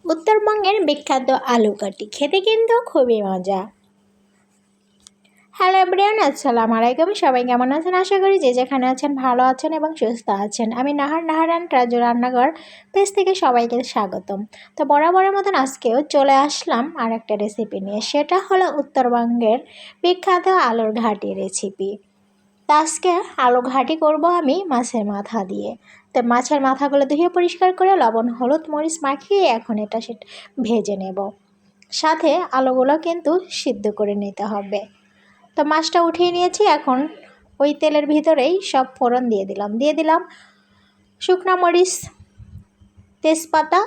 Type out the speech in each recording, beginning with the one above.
উত্তরবঙ্গের বিখ্যাত আলু কাটি খেতে কিন্তু খুবই মজা। হ্যালো এভরিওয়ান, আসসালামু আলাইকুম। সবাই কেমন আছেন? আশা করি যে যেখানে আছেন ভালো আছেন এবং সুস্থ আছেন। আমি নাহারান রাজু রান্নাঘর পেজ থেকে সবাইকে স্বাগতম। তো বরাবরের মতন আজকেও চলে আসলাম আর একটা রেসিপি নিয়ে, সেটা হলো উত্তরবঙ্গের বিখ্যাত আলুর ঘাটি রেসিপি। তো আজকে আলু ঘাটি করব আমি মাছের মাথা দিয়ে। তো মাছের মাথাগুলো ধুয়ে পরিষ্কার করে লবণ হলুদ মরিচ মাখিয়ে এখন এটা সেটা ভেজে নেব। সাথে আলুগুলো কিন্তু সিদ্ধ করে নিতে হবে। তো মাছটা উঠিয়ে নিয়েছি, এখন ওই তেলের ভিতরেই সব ফোড়ন দিয়ে দিলাম শুকনো মরিচ, তেজপাতা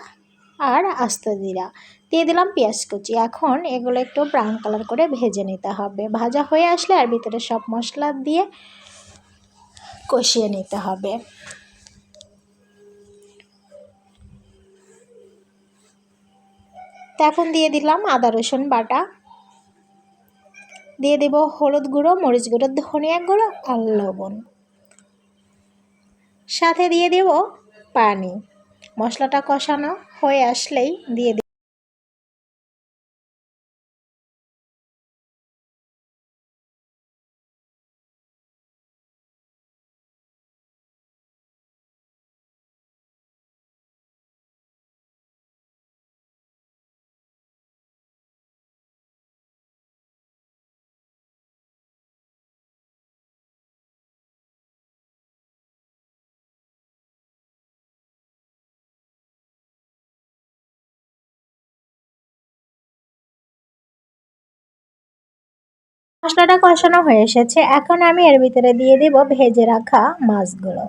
আর আস্ত জিরা, দিয়ে দিলাম পেঁয়াজ কুচি। এখন এগুলো একটু ব্রাউন কালার করে ভেজে নিতে হবে। ভাজা হয়ে আসলে আর ভিতরে সব মশলা দিয়ে কষিয়ে নিতে হবে। তো এখন দিয়ে দিলাম আদা রসুন বাটা, দিয়ে দেব হলুদ গুঁড়ো, মরিচ গুঁড়ো, ধনিয়া গুঁড়ো আর লবণ। সাথে দিয়ে দেব পানি। মশলাটা কষানো হয়ে আসলেই দিয়ে মশলাটা কষানো হয়ে এসেছে। এখন আমি এর ভিতরে দিয়ে দেব ভেজে রাখা মাছগুলো,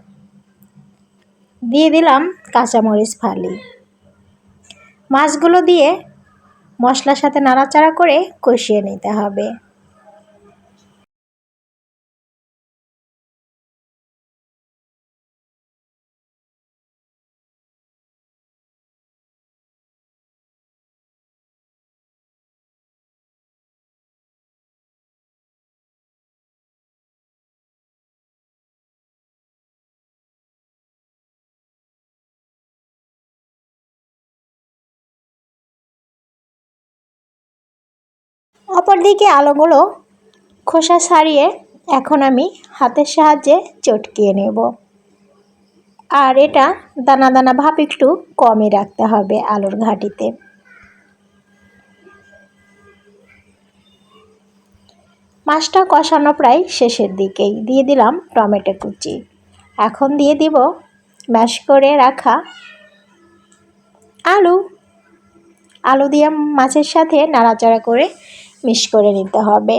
দিয়ে দিলাম কাঁচামরিচ ফালি। মাছগুলো দিয়ে মশলার সাথে নাড়াচাড়া করে কষিয়ে নিতে হবে। অপরদিকে আলুগুলো খোসা ছাড়িয়ে এখন আমি হাতের সাহায্যে চটকিয়ে নেব। আর এটা দানা দানা ভাব একটু কমই রাখতে হবে আলুর ঘাটিতে। মাছটা কষানো প্রায় শেষের দিকেই, দিয়ে দিলাম টমেটো কুচি। এখন দিয়ে দিব ম্যাশ করে রাখা আলু। আলু দিয়ে মাছের সাথে নাড়াচাড়া করে মিক্স করে নিতে হবে।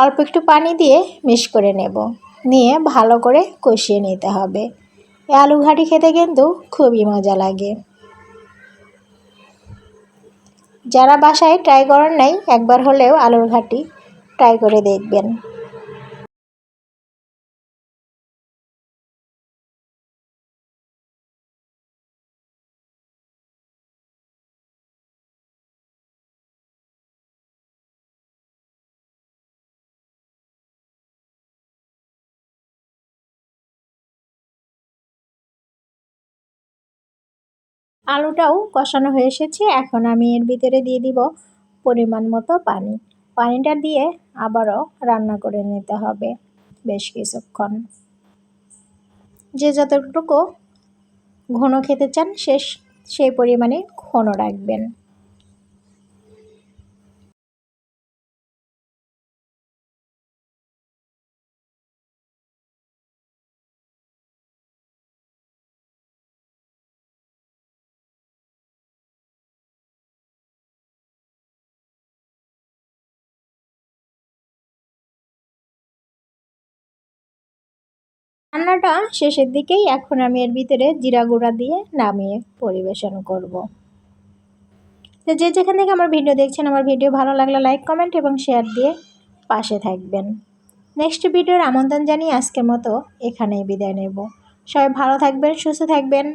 অল্প একটু পানি দিয়ে মিক্স করে নেব, নিয়ে ভালো করে কষিয়ে নিতে হবে। এই আলু ঘাটি খেতে কিন্তু খুবই মজা লাগে। যারা বাসায় ট্রাই করেন নাই, একবার হলেও আলুর ঘাটি ট্রাই করে দেখবেন। আলুটাও কষানো হয়ে এসেছে। এখন আমি এর ভিতরে দিয়ে দিব পরিমাণ মতো পানি। পানিটা দিয়ে আবারও রান্না করে নিতে হবে বেশ কিছুক্ষণ। যে যতটুকু ঘন খেতে চান সেই পরিমাণে ঘন রাখবেন। রান্নাটা শেষের দিকেই, এখন আমি এর ভিতরে জিরা গুঁড়া দিয়ে নামিয়ে পরিবেশন করব। তো যে যেখান থেকে আমার ভিডিও দেখছেন, আমার ভিডিও ভালো লাগলে লাইক কমেন্ট এবং শেয়ার দিয়ে পাশে থাকবেন। নেক্সট ভিডিওর আমন্ত্রণ জানিয়ে আজকের মতো এখানেই বিদায় নেব। সবাই ভালো থাকবেন, সুস্থ থাকবেন।